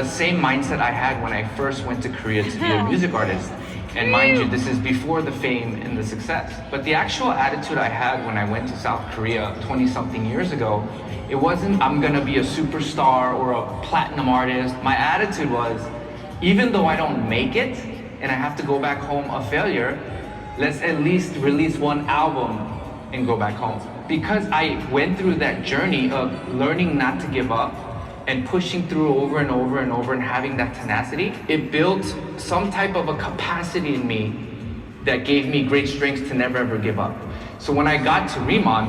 The same mindset I had when I first went to Korea to be a music artist. And mind you, this is before the fame and the success. But the actual attitude I had when I went to South Korea 20 something years ago, it wasn't I'm gonna be a superstar or a platinum artist. My attitude was, even though I don't make it and I have to go back home a failure, let's at least release one album and go back home. Because I went through that journey of learning not to give up and pushing through over and over and over and having that tenacity, it built some type of a capacity in me that gave me great strength to never ever give up. So when I got to Riman,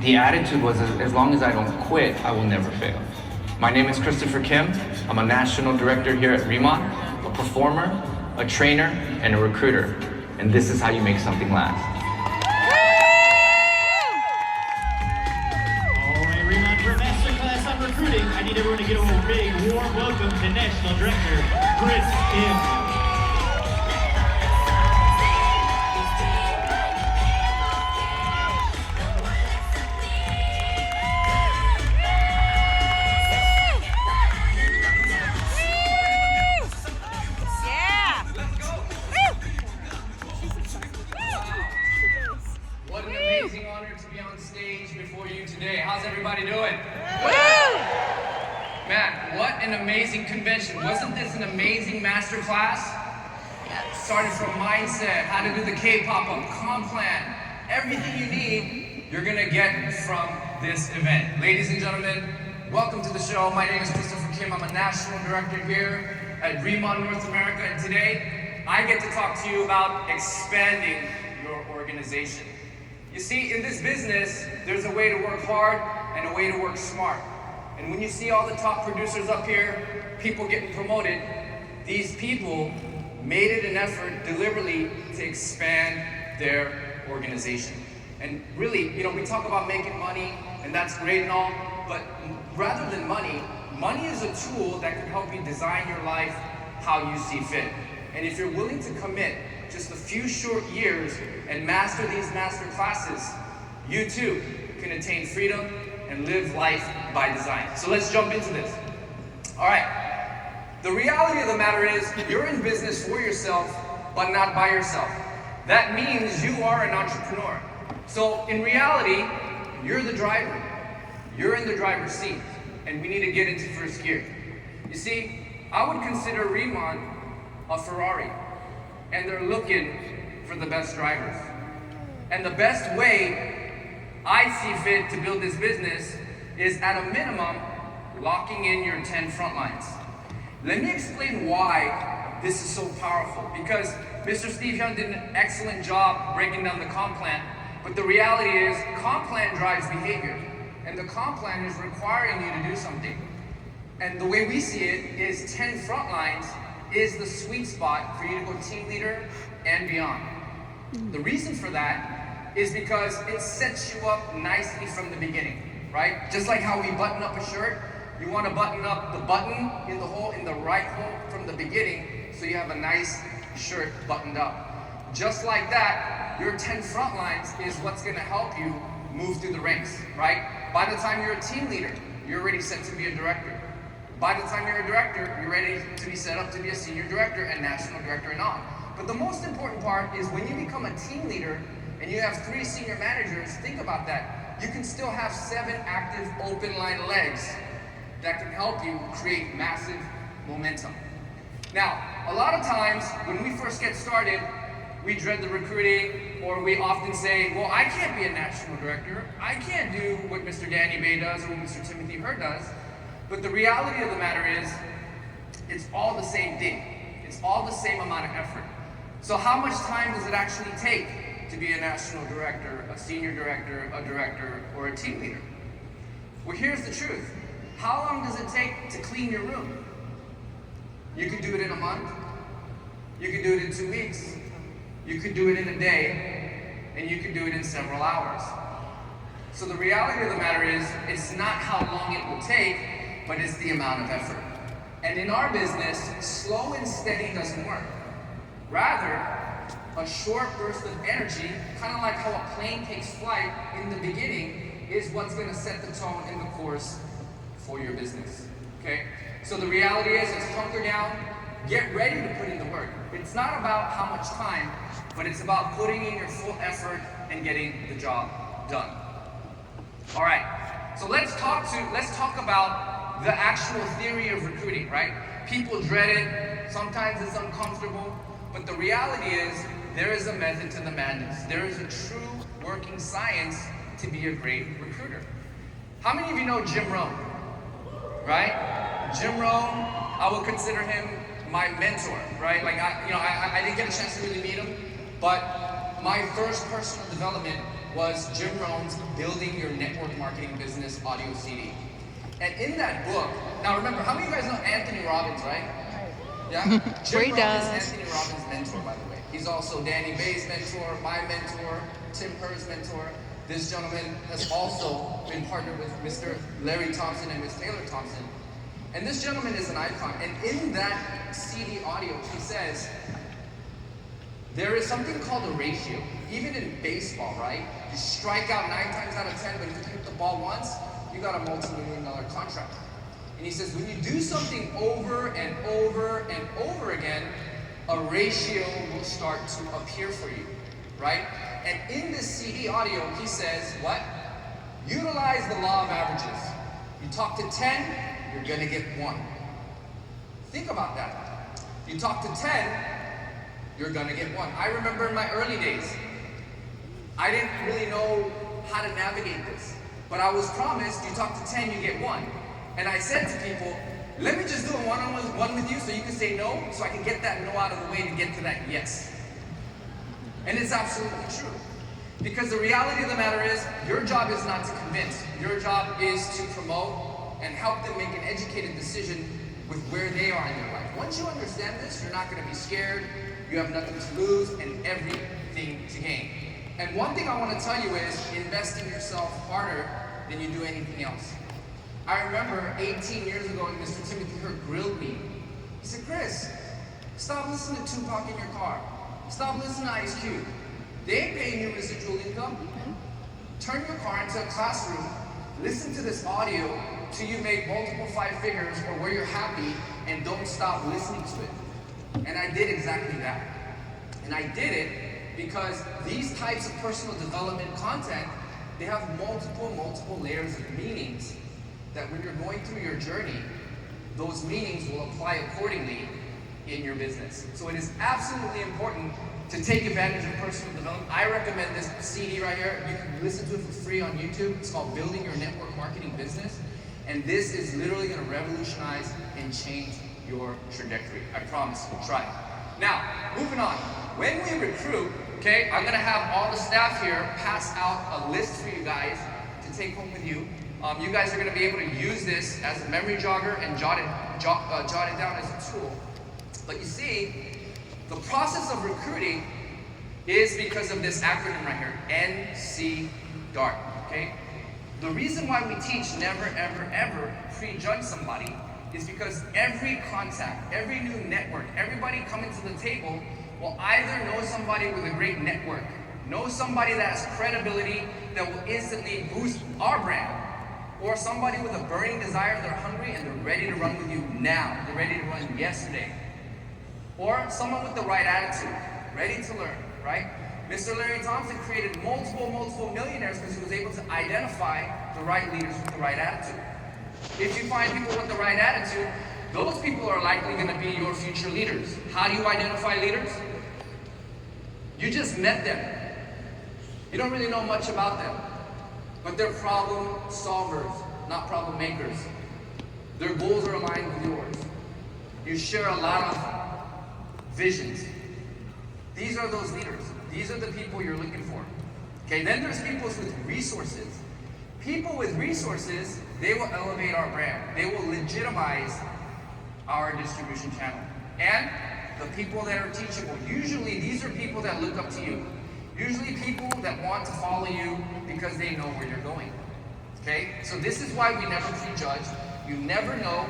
the attitude was, as long as I don't quit, I will never fail. My name is Christopher Kim. I'm a national director here at Riman, a performer, a trainer, and a recruiter. And this is how you make something last. All right, Riman, for Masterclass on Recruiting, I need everyone to give a big, warm welcome to National Director, Chris Kim. What an amazing honor to be on stage before you today. How's everybody doing? Man, what an amazing convention. Wasn't this an amazing master class? Started from mindset, how to do the K-pop up, comp plan, everything you need, you're gonna get from this event. Ladies and gentlemen, welcome to the show. My name is Christopher Kim. I'm a national director here at Riman North America, and today I get to talk to you about expanding your organization. You see, in this business, there's a way to work hard and a way to work smart. And when you see all the top producers up here, people getting promoted, these people made it an effort deliberately to expand their organization. And really, we talk about making money, and that's great and all, but rather than money, money is a tool that can help you design your life how you see fit. And if you're willing to commit just a few short years and master these master classes, you too can attain freedom and live life by design. So let's jump into this. All right. The reality of the matter is you're in business for yourself, but not by yourself. That means you are an entrepreneur. So in reality, you're the driver. You're in the driver's seat, and we need to get into first gear. You see, I would consider Riman a Ferrari, and they're looking for the best drivers. And the best way I see fit to build this business is, at a minimum, locking in your 10 front lines. Let me explain why this is so powerful, because Mr. Steve Hyun did an excellent job breaking down the comp plan, but the reality is comp plan drives behavior, and the comp plan is requiring you to do something. And the way we see it is 10 front lines is the sweet spot for you to go team leader and beyond. The reason for that is because it sets you up nicely from the beginning, right? Just like how we button up a shirt, you want to button up the button in the hole, in the right hole from the beginning, so you have a nice shirt buttoned up. Just like that, your 10 front lines is what's going to help you move through the ranks, right? By the time you're a team leader, you're already set to be a director. By the time you're a director, you're ready to be set up to be a senior director and national director and on. But the most important part is when you become a team leader and you have 3 senior managers, think about that. You can still have 7 active open line legs that can help you create massive momentum. Now, a lot of times when we first get started, we dread the recruiting, or we often say, well, I can't be a national director. I can't do what Mr. Danny Bay does or what Mr. Timothy Hurd does. But the reality of the matter is, it's all the same thing. It's all the same amount of effort. So how much time does it actually take to be a national director, a senior director, a director, or a team leader? Well, here's the truth. How long does it take to clean your room? You could do it in a month. You could do it in 2 weeks. You could do it in a day. And you could do it in several hours. So the reality of the matter is, it's not how long it will take, but it's the amount of effort. And in our business, slow and steady doesn't work. Rather, a short burst of energy, kind of like how a plane takes flight in the beginning, is what's going to set the tone and the course for your business. Okay? So the reality is, it's hunker down, get ready to put in the work. It's not about how much time, but it's about putting in your full effort and getting the job done. All right, so let's talk about the actual theory of recruiting, right? People dread it, sometimes it's uncomfortable, but the reality is there is a method to the madness. There is a true working science to be a great recruiter. How many of you know Jim Rohn? Right? Jim Rohn, I would consider him my mentor, right? Like I didn't get a chance to really meet him, but my first personal development was Jim Rohn's Building Your Network Marketing Business audio CD. And in that book, now remember, how many of you guys know Anthony Robbins, right? Yeah? Jim Rohn is Anthony Robbins' mentor, by the way. He's also Danny Bay's mentor, my mentor, Tim Herr's mentor. This gentleman has also been partnered with Mr. Larry Thompson and Ms. Taylor Thompson. And this gentleman is an icon. And in that CD audio, he says, there is something called a ratio. Even in baseball, right? You strike out 9 times out of 10, but if you hit the ball once, you got a multi-million-dollar contract. And he says, when you do something over and over and over again, a ratio will start to appear for you, right? And in this CD audio, he says, what? Utilize the law of averages. You talk to 10, you're gonna get 1. Think about that. You talk to 10, you're gonna get 1. I remember in my early days, I didn't really know how to navigate this. But I was promised, you talk to 10, you get 1. And I said to people, let me just do a one-on-one with you so you can say no, so I can get that no out of the way to get to that yes. And it's absolutely true. Because the reality of the matter is, your job is not to convince. Your job is to promote and help them make an educated decision with where they are in their life. Once you understand this, you're not going to be scared, you have nothing to lose, and everything to gain. And one thing I want to tell you is, invest in yourself harder than you do anything else. I remember 18 years ago when Mr. Timothy Hurt grilled me. He said, Chris, stop listening to Tupac in your car. Stop listening to Ice Cube. They ain't paying you residual income. Turn your car into a classroom, listen to this audio till you make multiple 5 figures or where you're happy, and don't stop listening to it. And I did exactly that. And I did it because these types of personal development content, they have multiple layers of meanings that when you're going through your journey, those meanings will apply accordingly in your business. So it is absolutely important to take advantage of personal development. I recommend this CD right here. You can listen to it for free on YouTube. It's called Building Your Network Marketing Business. And this is literally going to revolutionize and change your trajectory. I promise. Try it. Now, moving on. When we recruit, okay, I'm going to have all the staff here pass out a list for you guys to take home with you. You guys are going to be able to use this as a memory jogger and jot it down as a tool. But you see, the process of recruiting is because of this acronym right here, NC DART, okay? The reason why we teach never, ever, ever prejudge somebody is because every contact, every new network, everybody coming to the table will either know somebody with a great network, know somebody that has credibility that will instantly boost our brand, or somebody with a burning desire, they're hungry and they're ready to run with you now. They're ready to run yesterday. Or someone with the right attitude, ready to learn, right? Mr. Larry Thompson created multiple millionaires because he was able to identify the right leaders with the right attitude. If you find people with the right attitude, those people are likely going to be your future leaders. How do you identify leaders? You just met them. You don't really know much about them. But they're problem solvers, not problem makers. Their goals are aligned with yours. You share a lot of visions. These are those leaders. These are the people you're looking for. Okay, then there's people with resources. People with resources, they will elevate our brand. They will legitimize our distribution channel. And the people that are teachable, usually these are people that look up to you. Usually people that want to follow you because they know where you're going. Okay? So this is why we never prejudge. You never know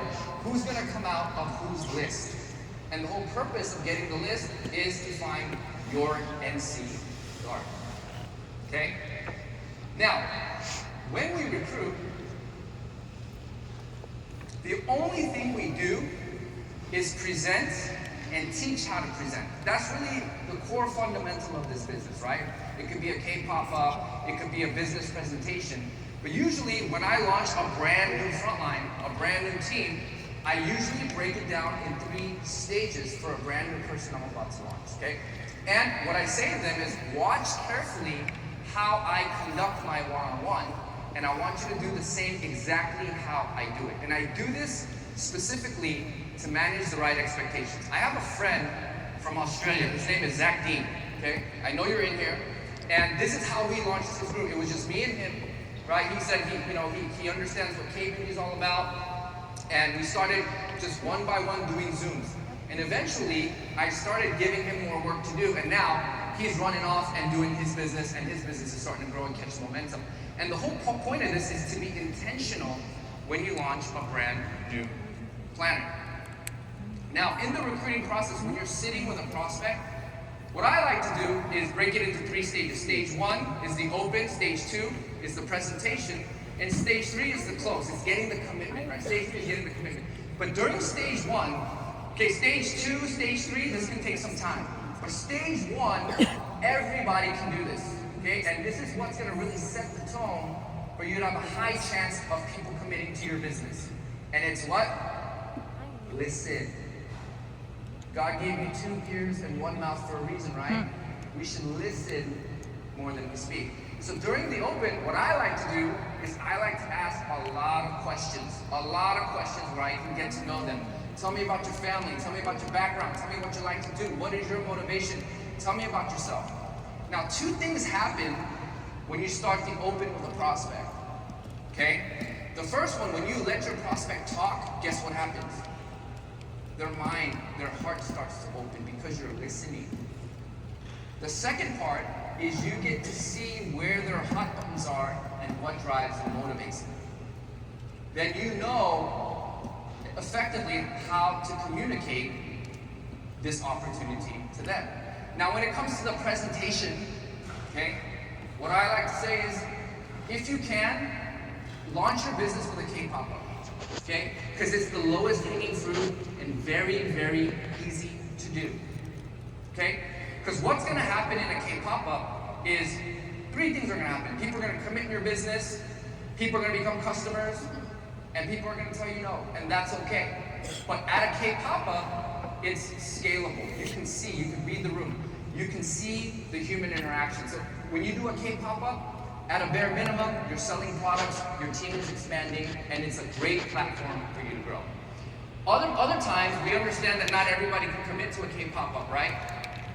who's going to come out of whose list. And the whole purpose of getting the list is to find your NC DART. Okay? Now, when we recruit, The only thing we do is present and teach how to present. That's really the core fundamental of this business, right? It could be a K-pop up, it could be a business presentation. But usually when I launch a brand new frontline, a brand new team, I usually break it down in 3 stages for a brand new person I'm about to launch, okay? And what I say to them is, watch carefully how I conduct my one-on-one, and I want you to do the same exactly how I do it. And I do this specifically to manage the right expectations. I have a friend from Australia, his name is Zach Dean, okay? I know you're in here, and this is how we launched this group. It was just me and him, right? He said he understands what K-beauty is all about, and we started just one by one doing Zooms. And eventually, I started giving him more work to do, and now he's running off and doing his business, and his business is starting to grow and catch momentum. And the whole point of this is to be intentional when you launch a brand new planner. Now, in the recruiting process, when you're sitting with a prospect, what I like to do is break it into 3 stages. Stage 1 is the open, stage 2 is the presentation, and stage 3 is the close. It's getting the commitment, right? Stage 3 is getting the commitment. But during stage 1, okay, stage 2, stage 3, this can take some time. But stage 1, everybody can do this, okay? And this is what's gonna really set the tone for you to have a high chance of people committing to your business. And it's what? Listen. God gave you 2 ears and 1 mouth for a reason, right? We should listen more than we speak. So during the open, what I like to do is I like to ask a lot of questions where I can get to know them. Tell me about your family, tell me about your background, tell me what you like to do, what is your motivation, tell me about yourself. Now, 2 things happen when you start the open with a prospect, okay? The first one, when you let your prospect talk, guess what happens? Their mind, their heart starts to open because you're listening. The second part is you get to see where their hot buttons are and what drives and motivates them. Then you know effectively how to communicate this opportunity to them. Now, when it comes to the presentation, okay, what I like to say is, if you can, launch your business with a K-pop up, okay? Because it's the lowest hanging fruit and very, very easy to do, okay? Because what's gonna happen in a K-pop up is 3 things are gonna happen. People are gonna commit in your business, people are gonna become customers, and people are gonna tell you no, and that's okay. But at a K-pop up, it's scalable. You can see, you can read the room, you can see the human interaction. So when you do a K-pop up, at a bare minimum, you're selling products, your team is expanding, and it's a great platform for you to grow. Other times, we understand that not everybody can commit to a K-pop up, right?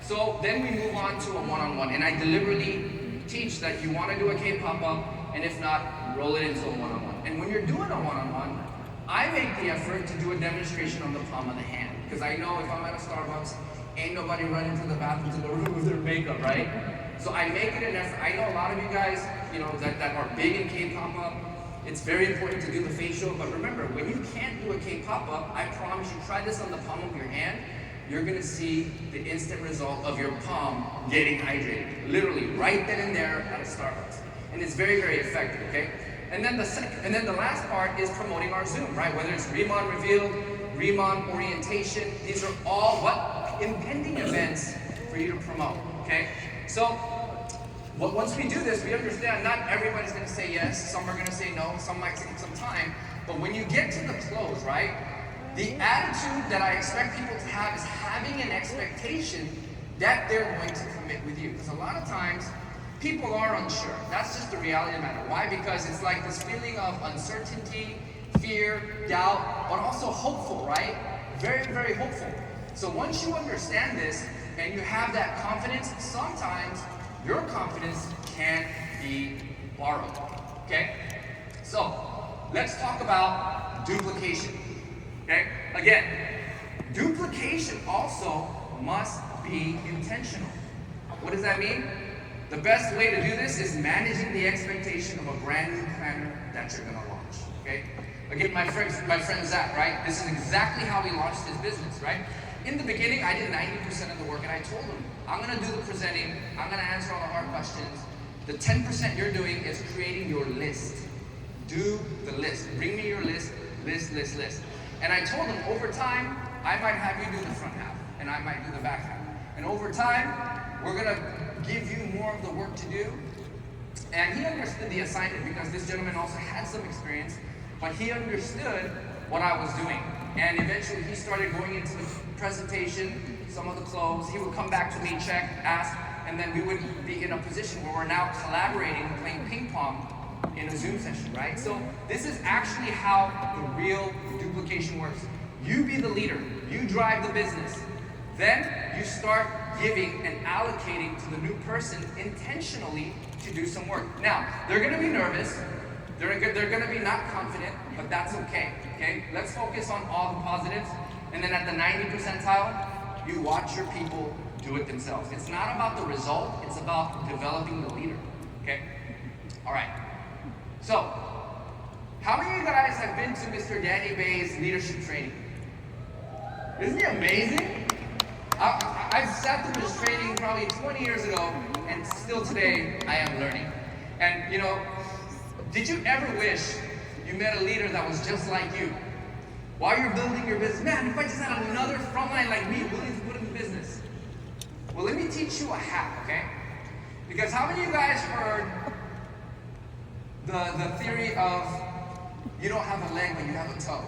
So then we move on to a one-on-one, and I deliberately teach that you want to do a K-pop up, and if not, roll it into a one-on-one. And when you're doing a one-on-one, I make the effort to do a demonstration on the palm of the hand, because I know if I'm at a Starbucks, ain't nobody running to the bathroom to go remove their makeup, right? So I make it an effort. I know a lot of you guys, that are big in K-pop up, it's very important to do the facial, but remember, when you can't do a K-pop up, I promise you, try this on the palm of your hand, you're gonna see the instant result of your palm getting hydrated. Literally, right then and there at a Starbucks. And it's very, very effective, okay? And then the last part is promoting our Zoom, right? Whether it's Riman Revealed, Riman Orientation, these are all impending events for you to promote, okay? So, once we do this, we understand not everybody's gonna say yes, some are gonna say no, some might take some time, but when you get to the close, right? The attitude that I expect people to have is having an expectation that they're going to commit with you. Because a lot of times, people are unsure. That's just the reality of the matter. Why? Because it's like this feeling of uncertainty, fear, doubt, but also hopeful, right? Very, very hopeful. So once you understand this, and you have that confidence, sometimes your confidence can be borrowed, okay? So, let's talk about duplication. Okay? Again, duplication also must be intentional. What does that mean? The best way to do this is managing the expectation of a brand new planner that you're gonna launch. Okay? Again, my friend Zach, right? This is exactly how we launched this business, right? In the beginning, I did 90% of the work, and I told him, I'm gonna do the presenting, I'm gonna answer all the hard questions. The 10% you're doing is creating your list. Do the list. Bring me your list. list. And I told him, over time, I might have you do the front half, and I might do the back half. And over time, we're gonna give you more of the work to do. And he understood the assignment because this gentleman also had some experience, but he understood what I was doing. And eventually he started going into the presentation, some of the clothes. He would come back to me, check, ask, and then we would be in a position where we're now collaborating and playing ping pong in a Zoom session, right? So this is actually how the real duplication works. You be the leader, you drive the business. Then you start giving and allocating to the new person intentionally to do some work. Now, they're gonna be nervous, they're gonna be not confident, but that's okay, okay? Let's focus on all the positives, and then at the 90 percentile, you watch your people do it themselves. It's not about the result, it's about developing the leader, okay? All right, so, how many of you guys have been to Mr. Danny Bay's leadership training? Isn't he amazing? I've sat through this training probably 20 years ago, and still today, I am learning. And you know, did you ever wish you met a leader that was just like you? While you're building your business, man, if I just had another frontline like me willing to put in business. Well, let me teach you a hack, okay? Because how many of you guys heard the theory of you don't have a leg, but you have a toe?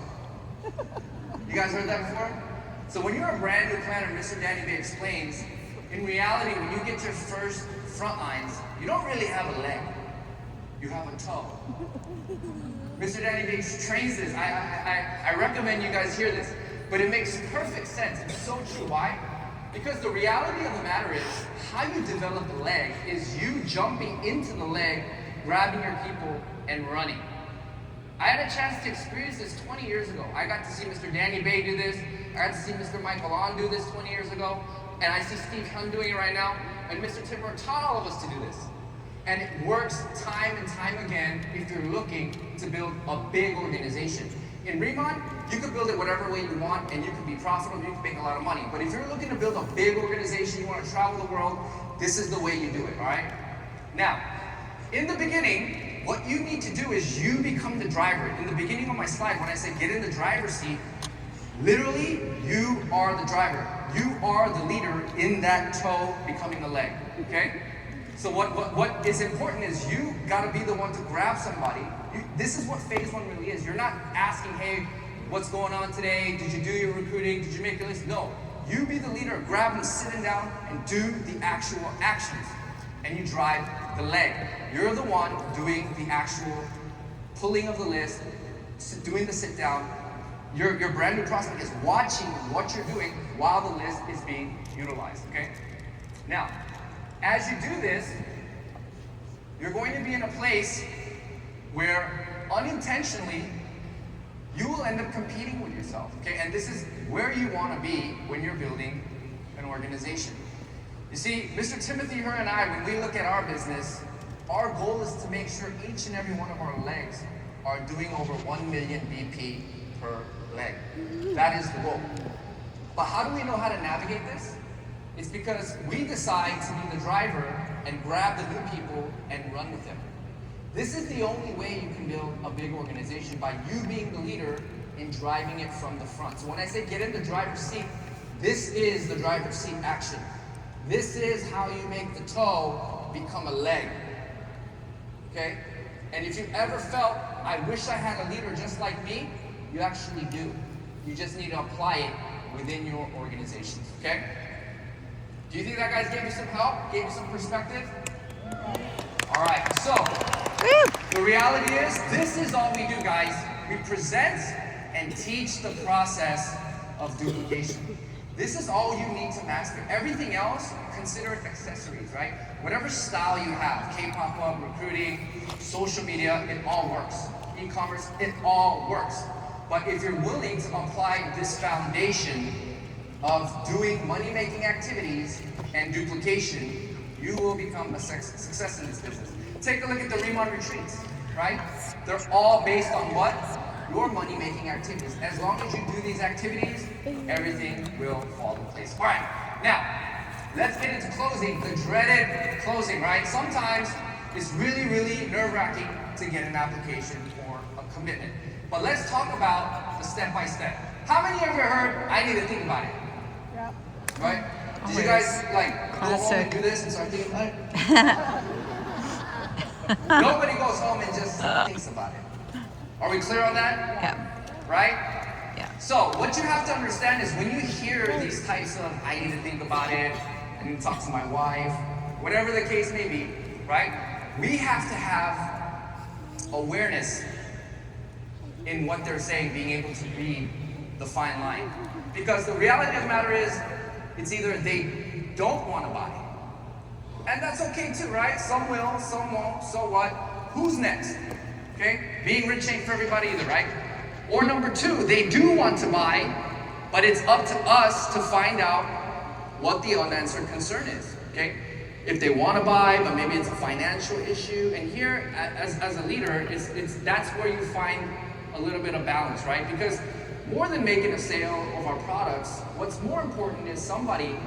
You guys heard that before? So when you're a brand new planner, Mr. Danny Bay explains, in reality, when you get your first front lines, you don't really have a leg. You have a toe. Mr. Danny Bay trains this. I recommend you guys hear this. But it makes perfect sense. It's so true. Why? Because the reality of the matter is, how you develop the leg is you jumping into the leg, grabbing your people, and running. I had a chance to experience this 20 years ago. I got to see Mr. Danny Bay do this. I got to see Mr. Michael On do this 20 years ago. And I see Steve Hyun doing it right now. And Mr. Timber taught all of us to do this. And it works time and time again if you're looking to build a big organization. In Riman, you can build it whatever way you want, and you can be profitable, you can make a lot of money. But if you're looking to build a big organization, you want to travel the world, this is the way you do it, all right? Now, in the beginning, what you need to do is you become the driver. In the beginning of my slide, when I say get in the driver's seat, literally, you are the driver. You are the leader in that toe becoming the leg, okay? So what is important is you gotta be the one to grab somebody. This is what phase one really is. You're not asking, hey, what's going on today? Did you do your recruiting? Did you make your list? No, you be the leader, grab them, sit them down, and do the actual actions. And you drive the leg. You're the one doing the actual pulling of the list, doing the sit down. Your brand new prospect is watching what you're doing while the list is being utilized, okay? Now, as you do this, you're going to be in a place where unintentionally, you will end up competing with yourself, okay? And this is where you want to be when you're building an organization. You see, Mr. Timothy, her and I, when we look at our business, our goal is to make sure each and every one of our legs are doing over 1 million BP per leg. That is the goal. But how do we know how to navigate this? It's because we decide to be the driver and grab the new people and run with them. This is the only way you can build a big organization, by you being the leader and driving it from the front. So when I say get in the driver's seat, this is the driver's seat action. This is how you make the toe become a leg, okay? And if you ever felt, I wish I had a leader just like me, you actually do. You just need to apply it within your organizations, okay? Do you think that guys gave you some help? Gave you some perspective? All right, so the reality is, this is all we do, guys. We present and teach the process of duplication. This is all you need to master. Everything else, consider it accessories, right? Whatever style you have, K-pop up, recruiting, social media, it all works. E-commerce, it all works. But if you're willing to apply this foundation of doing money-making activities and duplication, you will become a success in this business. Take a look at the Riman retreats, right? They're all based on what? Your money-making activities. As long as you do these activities, everything will fall in place. All right, now, let's get into closing, the dreaded closing, right? Sometimes it's really, really nerve-wracking to get an application or a commitment. But let's talk about the step-by-step. How many of you ever heard, I need to think about it? Yep. Right? Did you guys like go home and do this and start thinking about it? Nobody goes home and just thinks about it. Are we clear on that? Yeah. Right? Yeah. So what you have to understand is when you hear these types of, I need to think about it, I need to talk to my wife, whatever the case may be, right? We have to have awareness in what they're saying, being able to read the fine line. Because the reality of the matter is, it's either they don't want to buy, and that's okay too, right? Some will, some won't, so what? Who's next? Okay? Being rich ain't for everybody either, right? Or number two, they do want to buy, but it's up to us to find out what the unanswered concern is, okay? If they want to buy, but maybe it's a financial issue, and here, as a leader, that's where you find a little bit of balance, right? Because more than making a sale of our products, what's more important is somebody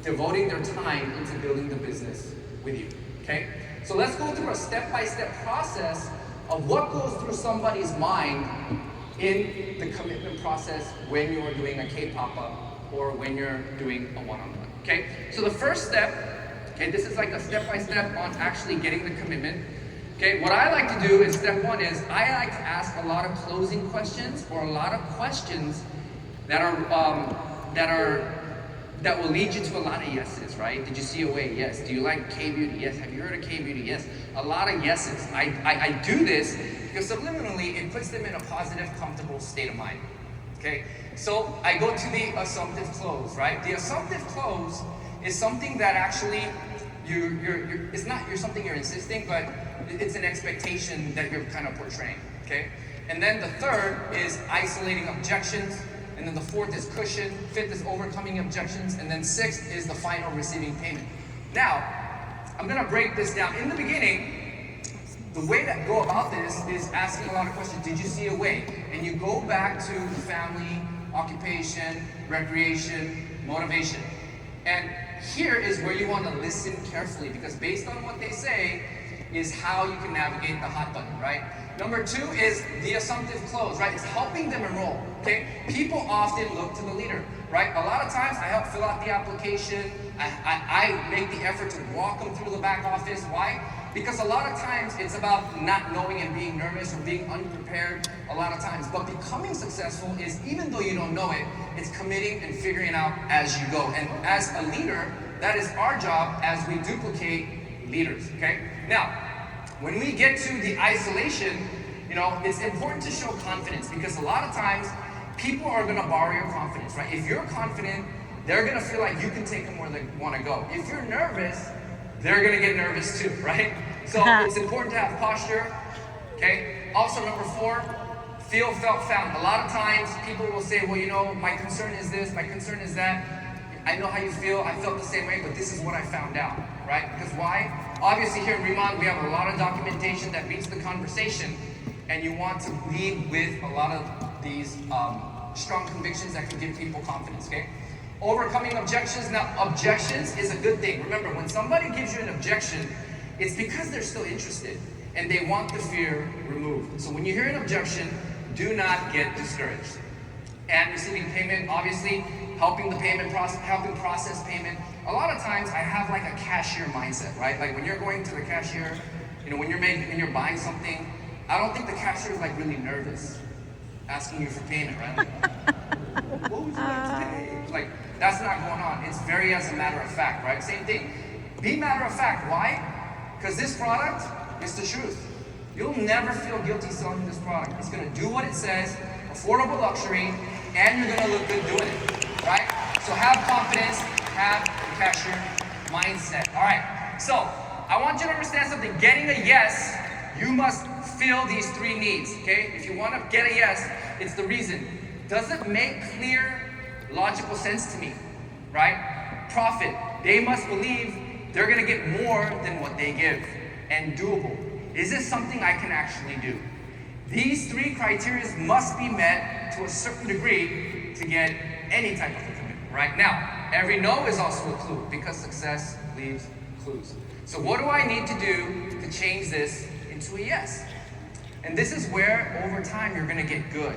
devoting their time into building the business with you, okay? So let's go through a step-by-step process of what goes through somebody's mind in the commitment process when you're doing a K-pop-up or when you're doing a one-on-one, okay? So the first step, okay, this is like a step-by-step on actually getting the commitment. Okay, what I like to do is step one is I like to ask a lot of closing questions or a lot of questions that will lead you to a lot of yeses, right? Did you see a way? Yes. Do you like K-beauty? Yes. Have you heard of K-beauty? Yes. A lot of yeses. I do this because subliminally it puts them in a positive, comfortable state of mind. Okay, so I go to the assumptive close, right? The assumptive close is something that actually it's not something you're insisting, but it's an expectation that you're kind of portraying, okay? And then the third is isolating objections, and then the fourth is cushion, fifth is overcoming objections, and then sixth is the final receiving payment. Now, I'm gonna break this down. In the beginning, the way to go about this is asking a lot of questions. Did you see a way? And you go back to family, occupation, recreation, motivation. And here is where you want to listen carefully, because based on what they say is how you can navigate the hot button, right? Number two is the assumptive close, right? It's helping them enroll, okay? People often look to the leader, right? A lot of times I help fill out the application. I make the effort to walk them through the back office. Why? Because a lot of times it's about not knowing and being nervous or being unprepared a lot of times. But becoming successful is, even though you don't know it, it's committing and figuring it out as you go. And as a leader, that is our job as we duplicate leaders, okay? Now, when we get to the isolation, it's important to show confidence, because a lot of times people are gonna borrow your confidence, right? If you're confident, they're gonna feel like you can take them where they wanna go. If you're nervous, they're gonna get nervous too, right? So it's important to have posture, okay? Also, number four, feel, felt, found. A lot of times people will say, well, my concern is this, my concern is that. I know how you feel, I felt the same way, but this is what I found out, right? Because why? Obviously here in Riman, we have a lot of documentation that reads the conversation, and you want to lead with a lot of these strong convictions that can give people confidence, okay? Overcoming objections. Now, objections is a good thing. Remember, when somebody gives you an objection, it's because they're still interested, and they want the fear removed. So when you hear an objection, do not get discouraged. And receiving payment, obviously, helping process payment. A lot of times I have like a cashier mindset, right? Like when you're going to the cashier, when you're buying something, I don't think the cashier is like really nervous asking you for payment, right? Like, what would you like to pay? Like, that's not going on. It's very as a matter of fact, right? Same thing. Be matter of fact. Why? Because this product is the truth. You'll never feel guilty selling this product. It's gonna do what it says, affordable luxury, and you're gonna look good doing it. Right? So have confidence, have the cashier mindset. All right, so I want you to understand something. Getting a yes, you must fill these three needs, okay? If you want to get a yes, it's the reason. Does it make clear, logical sense to me, right? Profit. They must believe they're going to get more than what they give. And doable. Is this something I can actually do? These three criteria must be met to a certain degree to get any type of commitment. Right now, every no is also a clue, because success leaves clues. So what do I need to do to change this into a yes? And this is where, over time, you're gonna get good.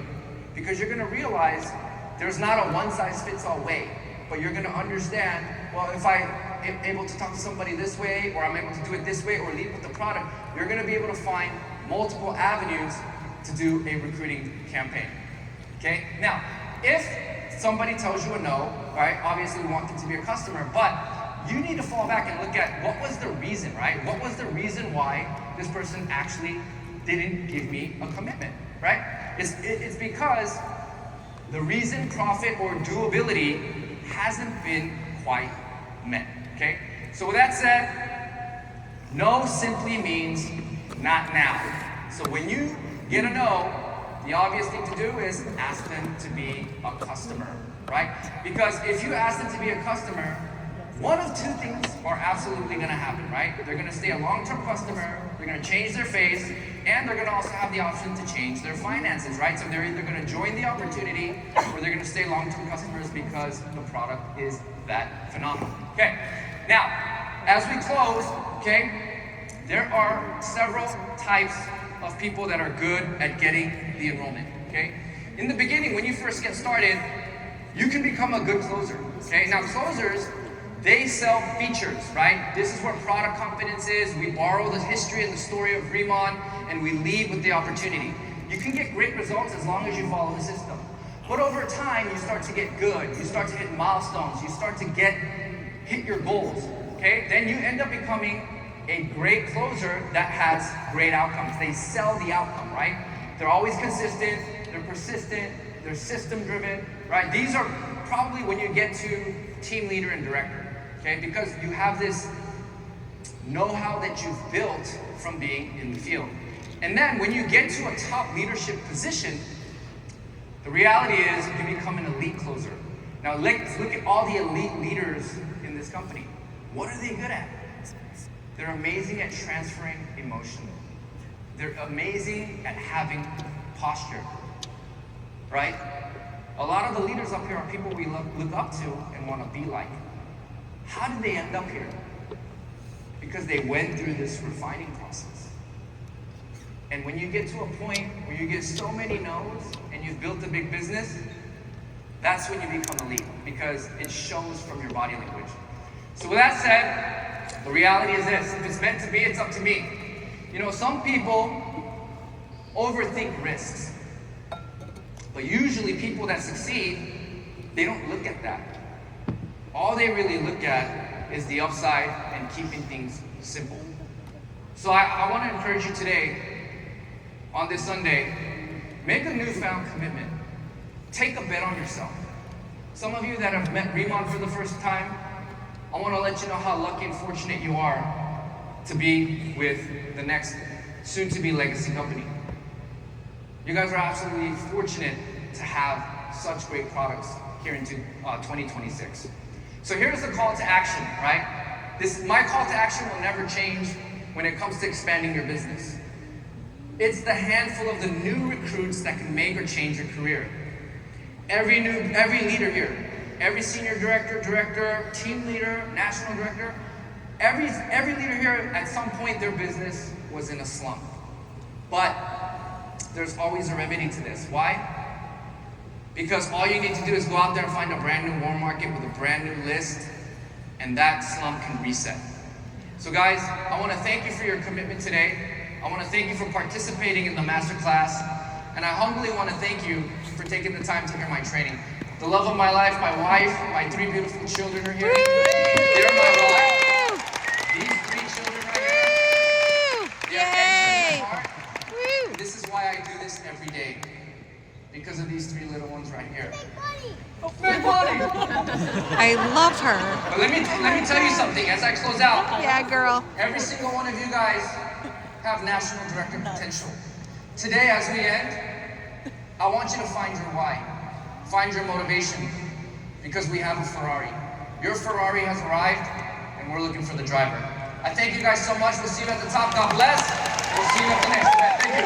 Because you're gonna realize there's not a one-size-fits-all way, but you're gonna understand, well, if I am able to talk to somebody this way, or I'm able to do it this way, or lead with the product, you're gonna be able to find multiple avenues to do a recruiting campaign, okay? Now, if somebody tells you a no, right, obviously we want them to be a customer, but you need to fall back and look at what was the reason, right? What was the reason why this person actually didn't give me a commitment, right? It's because the reason, profit, or doability hasn't been quite met, okay? So with that said, no simply means not now. So when you get a no, the obvious thing to do is ask them to be a customer, right? Because if you ask them to be a customer, one of two things are absolutely gonna happen, right? They're gonna stay a long-term customer, they're gonna change their face, and they're gonna also have the option to change their finances, right? So they're either gonna join the opportunity or they're gonna stay long-term customers because the product is that phenomenal. Okay, now, as we close, okay, there are several types of people that are good at getting the enrollment, okay? In the beginning, when you first get started, you can become a good closer, okay? Now, closers, they sell features, right? This is where product confidence is. We borrow the history and the story of Riman, and we lead with the opportunity. You can get great results as long as you follow the system. But over time, you start to get good. You start to hit milestones. You start to hit your goals, okay? Then you end up becoming a great closer that has great outcomes. They sell the outcome, right? They're always consistent, they're persistent, they're system-driven, right? These are probably when you get to team leader and director. Okay, because you have this know-how that you've built from being in the field. And then when you get to a top leadership position, the reality is you become an elite closer. Now let's look at all the elite leaders in this company. What are they good at? They're amazing at transferring emotion. They're amazing at having posture, right? A lot of the leaders up here are people we look up to and want to be like. How did they end up here? Because they went through this refining process. And when you get to a point where you get so many no's and you've built a big business, that's when you become elite, because it shows from your body language. So with that said, the reality is this: if it's meant to be, it's up to me. You know, some people overthink risks, but usually people that succeed, they don't look at that. All they really look at is the upside and keeping things simple. So I want to encourage you today, on this Sunday, make a newfound commitment. Take a bet on yourself. Some of you that have met Riman for the first time, I want to let you know how lucky and fortunate you are to be with the next soon-to-be legacy company. You guys are absolutely fortunate to have such great products here into 2026. So here's the call to action, right? My call to action will never change when it comes to expanding your business. It's the handful of the new recruits that can make or change your career. Every leader here, every senior director, team leader, national director, every leader here, at some point their business was in a slump. But there's always a remedy to this. Why? Because all you need to do is go out there and find a brand new warm market with a brand new list, and that slump can reset. So guys, I want to thank you for your commitment today. I want to thank you for participating in the masterclass, and I humbly want to thank you for taking the time to hear my training. The love of my life, my wife, my 3 beautiful children are here. They're my life. These 3 children right here, they're extra smart. This is why I do this every day. Because of these 3 little ones right here. Big Bunny! I love her. But let me tell you something as I close out. Yeah, girl. Every single one of you guys have national director potential. Today, as we end, I want you to find your why. Find your motivation. Because we have a Ferrari. Your Ferrari has arrived, and we're looking for the driver. I thank you guys so much. We'll see you at the top. God bless. We'll see you at the next event.